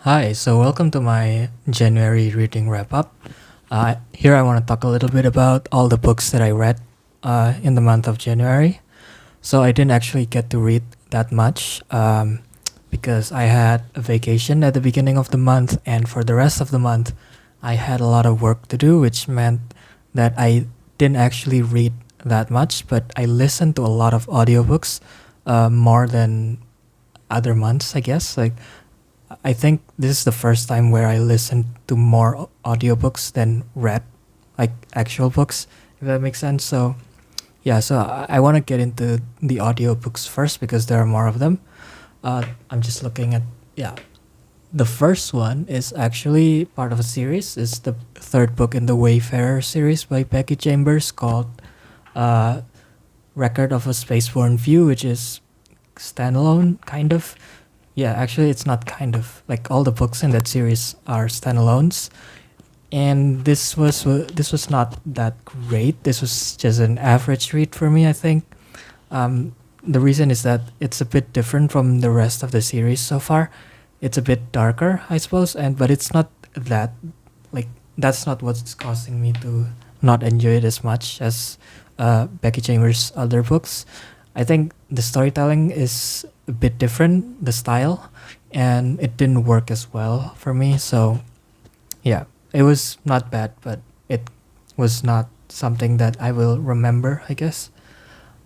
Hi, so welcome to my January reading wrap up. Here I want to talk a little bit about all the books that I read in the month of January. So I didn't actually get to read that much because I had a vacation at the beginning of the month, and for the rest of the month, I had a lot of work to do, which meant that I didn't actually read that much, but I listened to a lot of audiobooks more than other months, I guess. I think this is the first time where I listened to more audiobooks than read, like actual books, if that makes sense. So, yeah, so I want to get into the audiobooks first because there are more of them. I'm just looking at, yeah, the first one is actually part of a series. It's the third book in the Wayfarer series by Becky Chambers called uh, Record of a Spaceborn Few, which is standalone, kind of. Yeah, actually, it's not kind of. Like all the books in that series are standalones, and this was not that great. This was just an average read for me, I think. The reason is that it's a bit different from the rest of the series so far. It's a bit darker, I suppose, and but it's not that like that's not what's causing me to not enjoy it as much as Becky Chambers' other books. I think the storytelling is a bit different, the style, and it didn't work as well for me. So yeah, it was not bad, but it was not something that I will remember, I guess.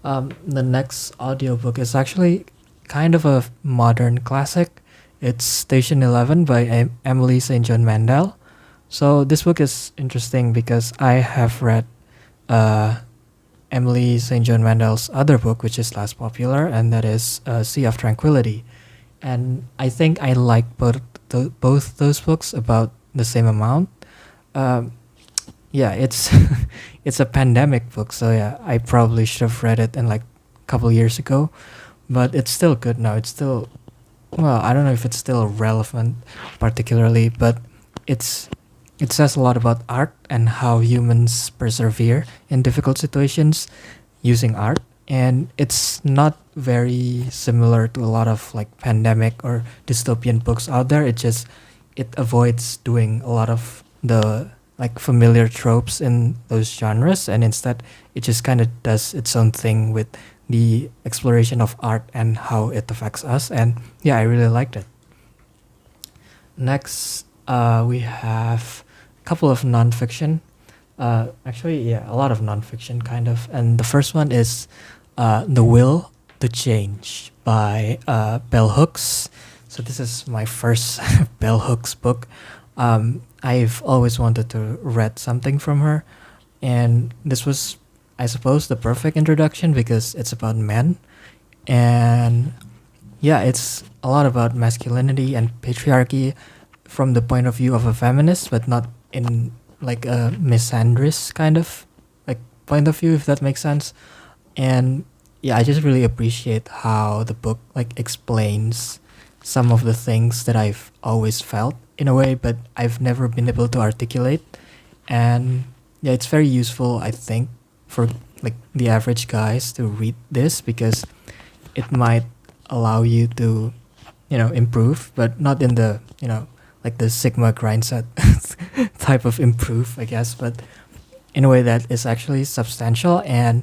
The next audiobook is actually kind of a modern classic. It's Station 11 by Emily St. John Mandel. So this book is interesting because I have read uh, Emily St. John Mandel's other book, which is less popular, and that is Sea of Tranquility. And I think I like both those books about the same amount. Um, yeah, it's it's a pandemic book, so yeah, I probably should have read it in like a couple years ago, but it's still good now. It's still well, I don't know if it's still relevant particularly, but it's it says a lot about art and how humans persevere in difficult situations using art. And it's not very similar to a lot of like pandemic or dystopian books out there. It avoids doing a lot of the like familiar tropes in those genres, and instead it just kind of does its own thing with the exploration of art and how it affects us. And yeah, I really liked it. Next, we have a couple of nonfiction. Actually, yeah, a lot of nonfiction, kind of. And the first one is The Will to Change by Bell Hooks. So this is my first Bell Hooks book. I've always wanted to read something from her, and this was, I suppose, the perfect introduction because it's about men, and yeah, it's a lot about masculinity and patriarchy from the point of view of a feminist, but not in like a misandrist kind of like point of view, if that makes sense. And yeah, I just really appreciate how the book like explains some of the things that I've always felt in a way, but I've never been able to articulate. And yeah, it's very useful, I think, for like the average guys to read this because it might allow you to, improve, but not in the, like the Sigma grind set type of improve, I guess, but in a way that is actually substantial and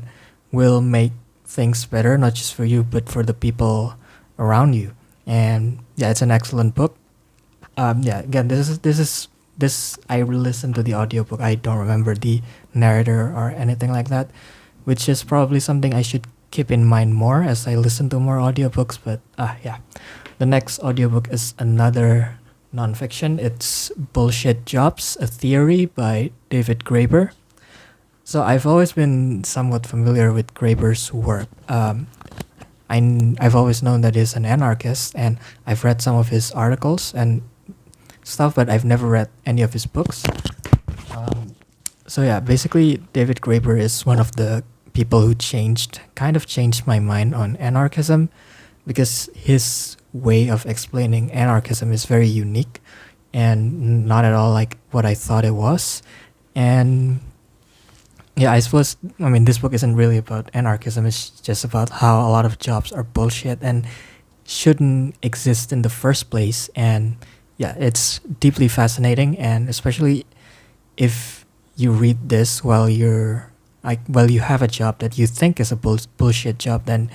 will make things better, not just for you, but for the people around you. And yeah, it's an excellent book. Yeah, again, this I listened to the audiobook. I don't remember the narrator or anything like that, which is probably something I should keep in mind more as I listen to more audiobooks. But yeah, the next audiobook is another nonfiction. It's Bullshit Jobs, a Theory by David Graeber. So I've always been somewhat familiar with Graeber's work. I've always known that he's an anarchist, and I've read some of his articles and stuff, but I've never read any of his books. So yeah, basically David Graeber is one of the people who kind of changed my mind on anarchism, because his way of explaining anarchism is very unique and not at all like what I thought it was. And yeah, I mean, this book isn't really about anarchism. It's just about how a lot of jobs are bullshit and shouldn't exist in the first place. And yeah, it's deeply fascinating, and especially if you read this while you have a job that you think is a bullshit job, then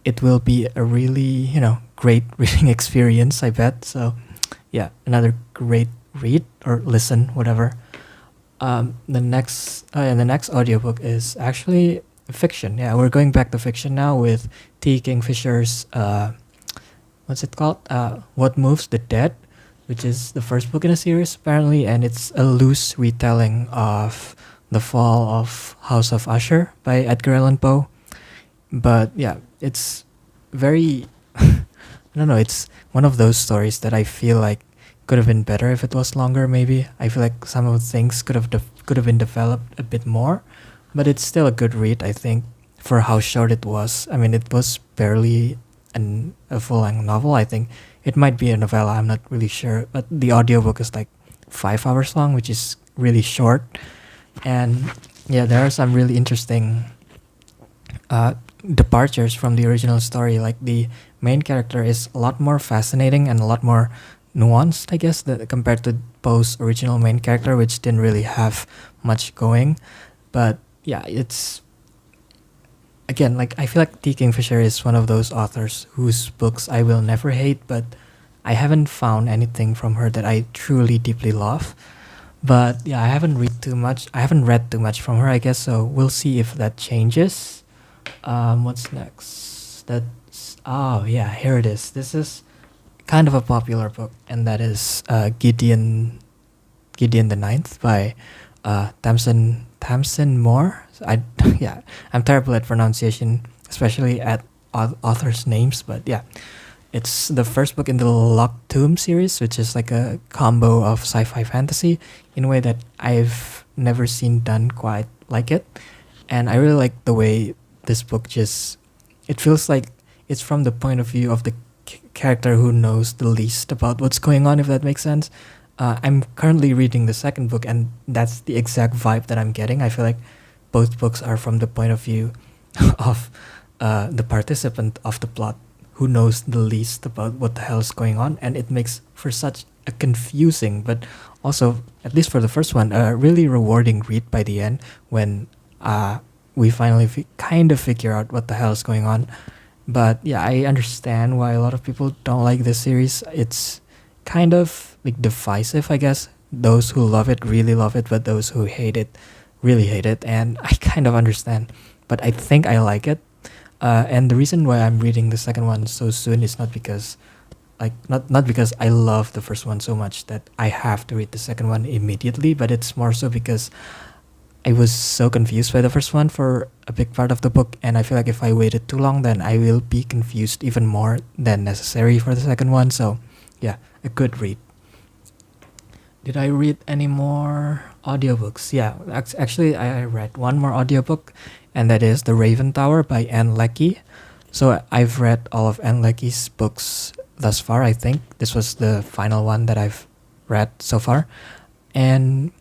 it will be a really great reading experience, I bet. So yeah, another great read or listen, whatever. The next audiobook is actually fiction. Yeah, we're going back to fiction now with T. Kingfisher's what's it called? What Moves the Dead, which is the first book in a series apparently, and it's a loose retelling of The Fall of House of Usher by Edgar Allan Poe. But yeah, it's very I don't know, it's one of those stories that I feel like could have been better if it was longer maybe. I feel like some of the things could have been developed a bit more, but it's still a good read, I think, for how short it was. I mean, it was barely a full-length novel. I think it might be a novella, I'm not really sure, but the audiobook is like 5 hours long, which is really short. And yeah, there are some really interesting departures from the original story. Like the main character is a lot more fascinating and a lot more nuanced, I guess, compared to Poe's original main character, which didn't really have much going. But yeah, it's again, like, I feel like T. Kingfisher is one of those authors whose books I will never hate, but I haven't found anything from her that I truly deeply love. But yeah, I haven't read too much. I haven't read too much from her, I guess. So we'll see if that changes. What's next? That's oh yeah, here it is. This is kind of a popular book, and that is Gideon the Ninth by Tamsin Moore. So yeah, I'm terrible at pronunciation, especially at authors' names. But yeah, it's the first book in the Locked Tomb series, which is like a combo of sci-fi fantasy in a way that I've never seen done quite like it. And I really like the way this book it feels like it's from the point of view of the character who knows the least about what's going on, if that makes sense. I'm currently reading the second book, and that's the exact vibe that I'm getting. I feel like both books are from the point of view of the participant of the plot who knows the least about what the hell is going on, and it makes for such a confusing, but also, at least for the first one, a really rewarding read by the end when we finally kind of figure out what the hell is going on. But yeah, I understand why a lot of people don't like this series. It's kind of like divisive, I guess. Those who love it really love it, but those who hate it really hate it, and I kind of understand. But I think I like it. And the reason why I'm reading the second one so soon is not because not because I love the first one so much that I have to read the second one immediately, but it's more so because I was so confused by the first one for a big part of the book, and I feel like if I waited too long, then I will be confused even more than necessary for the second one. So yeah, a good read. Did I read any more audiobooks? Yeah, actually I read one more audiobook, and that is The Raven Tower by Anne Leckie. So I've read all of Anne Leckie's books thus far. I think this was the final one that I've read so far. And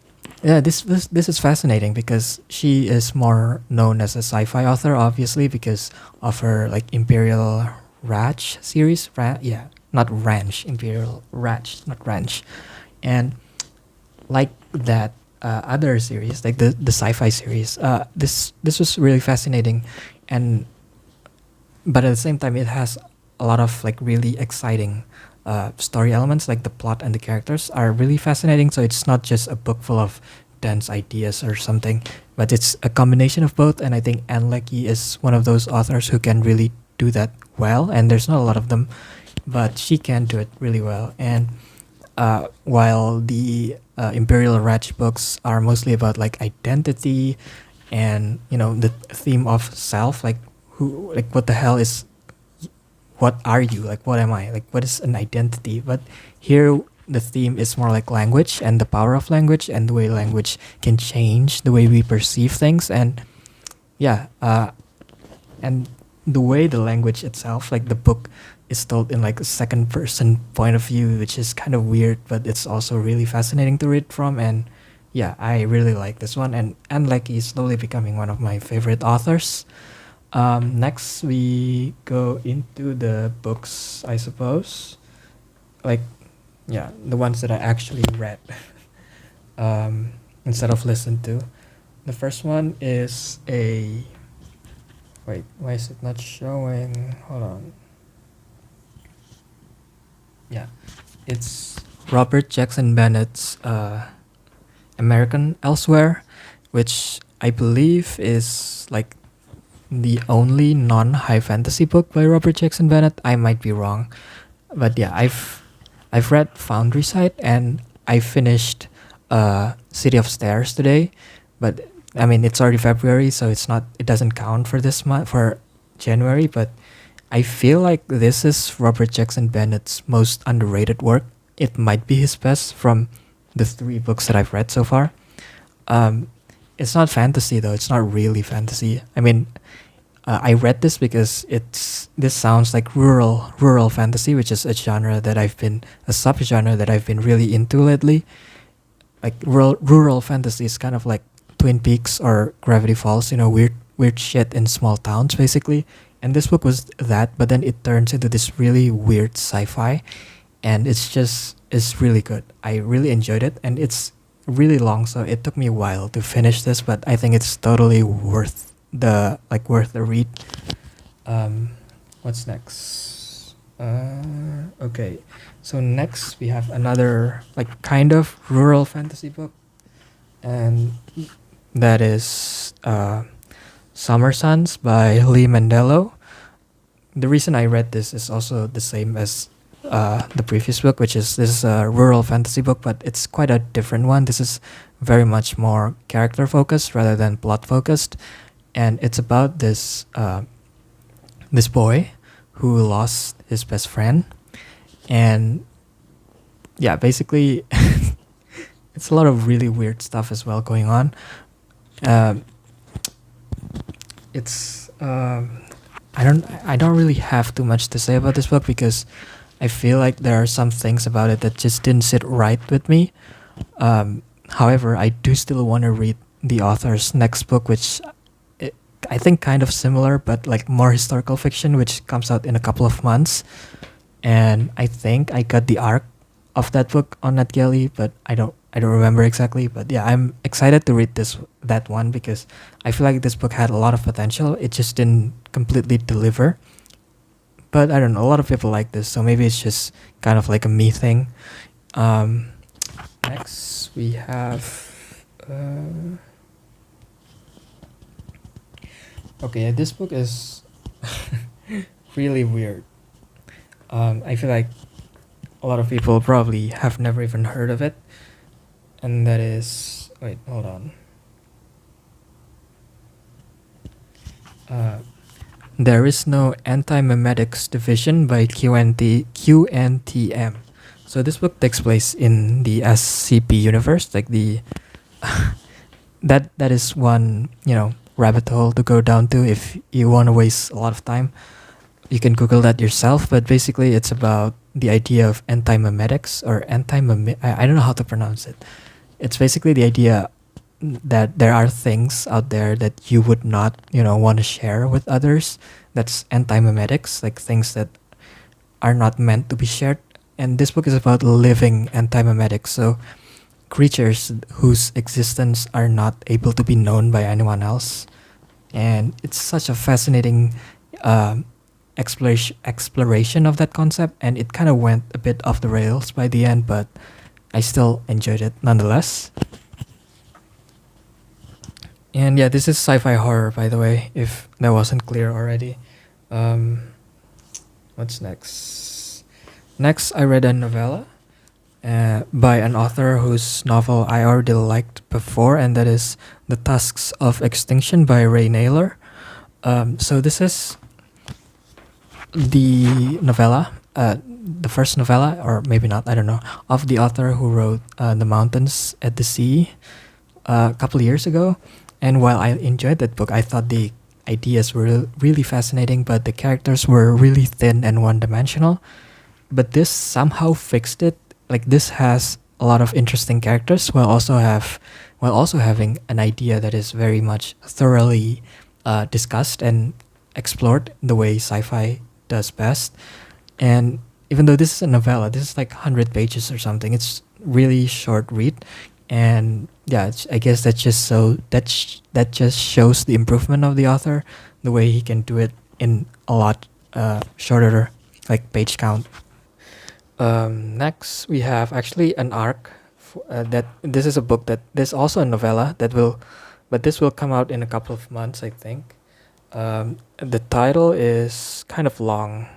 yeah, this is fascinating because she is more known as a sci-fi author, obviously, because of her like Imperial Ranch series. Yeah, not Ranch, Imperial Ranch, not Ranch. And like that other series, like the sci-fi series, this was really fascinating, and but at the same time, it has a lot of like really exciting story elements. Like the plot and the characters are really fascinating. So it's not just a book full of dense ideas or something, but it's a combination of both. And I think Anne Leckie is one of those authors who can really do that well. And there's not a lot of them, but she can do it really well. And while the Imperial Ratch books are mostly about like identity and the theme of self, like what the hell is, what are you, like what am I, like what is an identity. But here the theme is more like language and the power of language and the way language can change the way we perceive things. And yeah, and the way the language itself, like the book is told in like a second person point of view, which is kind of weird, but it's also really fascinating to read from. And yeah, I really like this one, and Leckie is slowly becoming one of my favorite authors. Next we go into the books, I suppose. Like yeah, the ones that I actually read instead of listened to. The first one is a. Wait, why is it not showing? Hold on. Yeah, it's Robert Jackson Bennett's American Elsewhere, which I believe is like the only non-high fantasy book by Robert Jackson Bennett. I might be wrong, but yeah, I've read Foundry Site and I finished City of Stairs today, but I mean it's already February, so it doesn't count for this month for January. But I feel like this is Robert Jackson Bennett's most underrated work. It might be his best from the three books that I've read so far. Um, it's not fantasy though. It's not really fantasy. I mean, I read this because this sounds like rural fantasy, which is a subgenre that I've been really into lately. Like rural fantasy is kind of like Twin Peaks or Gravity Falls, weird shit in small towns basically. And this book was that, but then it turns into this really weird sci-fi, and it's really good. I really enjoyed it, and it's really long, so it took me a while to finish this, but I think it's totally worth the read. Um, what's next? Okay, so next we have another like kind of rural fantasy book, and that is Summer Suns by Lee Mandello. The reason I read this is also the same as the previous book, which is this is a rural fantasy book, but it's quite a different one. This is very much more character focused rather than plot focused, and it's about this boy who lost his best friend, and yeah, basically, it's a lot of really weird stuff as well going on. Um, it's I don't really have too much to say about this book because I feel like there are some things about it that just didn't sit right with me. However, I do still want to read the author's next book, which I think kind of similar, but like more historical fiction, which comes out in a couple of months. And I think I got the arc of that book on NetGalley, but I don't remember exactly. But yeah, I'm excited to read that one because I feel like this book had a lot of potential. It just didn't completely deliver. But I don't know, a lot of people like this, so maybe it's just kind of like a me thing. Um, Next we have. Okay, this book is really weird. I feel like a lot of people probably have never even heard of it, and that is wait, hold on. There is no Antimemetics division by QNTM. So this book takes place in the SCP universe, like the that is one rabbit hole to go down to if you want to waste a lot of time. You can Google that yourself, but basically it's about the idea of antimemetics or I don't know how to pronounce it. It's basically the idea that there are things out there that you would not, want to share with others. That's antimemetics, like things that are not meant to be shared. And this book is about living antimemetics, so creatures whose existence are not able to be known by anyone else. And it's such a fascinating exploration of that concept, and it kind of went a bit off the rails by the end, but I still enjoyed it nonetheless. And yeah, this is sci-fi horror, by the way, if that wasn't clear already. What's next? Next, I read a novella by an author whose novel I already liked before, and that is The Tusks of Extinction by Ray Naylor. So this is the novella, the first novella, or maybe not, I don't know, of the author who wrote The Mountains at the Sea a couple of years ago. And while I enjoyed that book, I thought the ideas were really fascinating, but the characters were really thin and one-dimensional. But this somehow fixed it. Like, this has a lot of interesting characters while also having an idea that is very much thoroughly discussed and explored the way sci-fi does best. And even though this is a novella, this is like 100 pages or something. It's really short read, and yeah, I guess that just shows the improvement of the author, the way he can do it in a lot shorter like page count. Next, we have actually an arc that this is a book that there's also a novella that will, but this will come out in a couple of months, I think. The title is kind of long.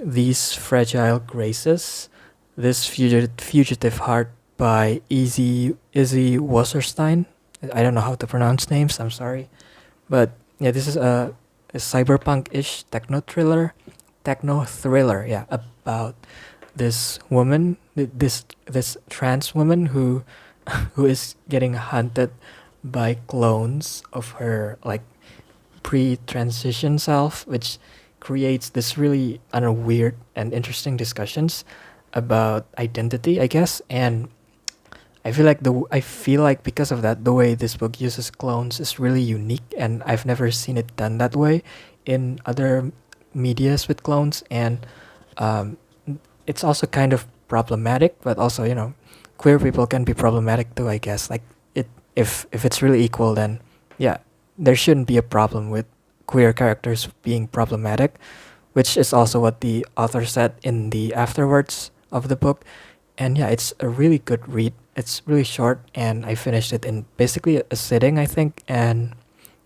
These Fragile Graces, This Fugitive Heart by Izzy Wasserstein. I don't know how to pronounce names, I'm sorry. But yeah, this is a cyberpunk-ish techno thriller, yeah, about this woman, this trans woman who who is getting hunted by clones of her like pre-transition self, which creates this really, I don't know, weird and interesting discussions about identity, I guess. And I feel like because of that, the way this book uses clones is really unique, and I've never seen it done that way in other medias with clones. And um, it's also kind of problematic, but also, you know, queer people can be problematic too, I guess. Like it, if it's really equal, then yeah, there shouldn't be a problem with queer characters being problematic, which is also what the author said in the afterwards of the book. And yeah, it's a really good read. It's really short, and I finished it in basically a sitting, I think. And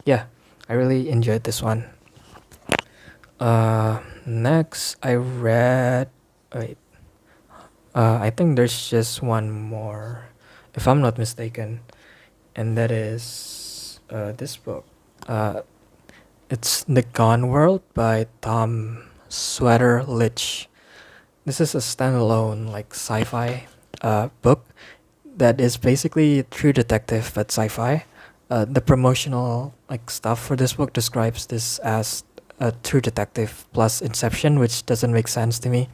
yeah, I really enjoyed this one. Next, I read. Wait, I think there's just one more, if I'm not mistaken, and that is this book. It's The Gone World by Tom Sweater-Litch. This is a standalone like sci-fi book that is basically True Detective but sci-fi. The promotional like stuff for this book describes this as a True Detective plus Inception, which doesn't make sense to me.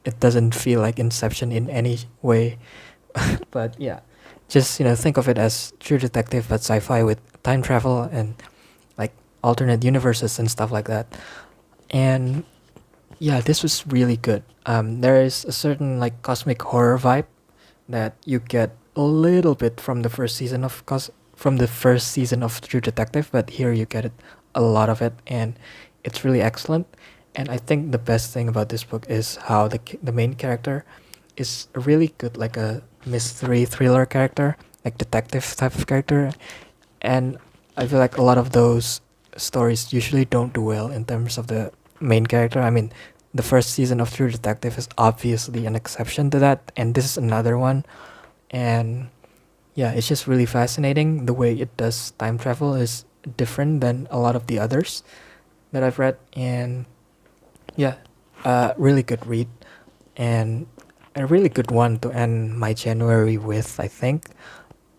It doesn't feel like Inception in any way. But yeah, just, you know, think of it as True Detective but sci-fi with time travel and like alternate universes and stuff like that. And yeah, this was really good. There is a certain like cosmic horror vibe that you get a little bit from the first season of True Detective, but here you get it, a lot of it, and it's really excellent. And I think the best thing about this book is how the main character is a really good, like a mystery thriller character, like detective type of character. And I feel like a lot of those stories usually don't do well in terms of the main character. I mean, the first season of True Detective is obviously an exception to that, and this is another one. And yeah, it's just really fascinating. The way it does time travel is different than a lot of the others that I've read. And yeah, really good read, and a really good one to end my January with, I think.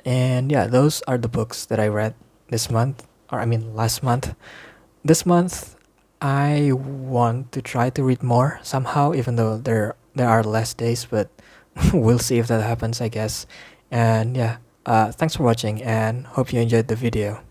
And yeah, those are the books that I read this month, or I mean last month. This month, I want to try to read more somehow, even though there are less days, but we'll see if that happens, I guess. And yeah, thanks for watching, and hope you enjoyed the video.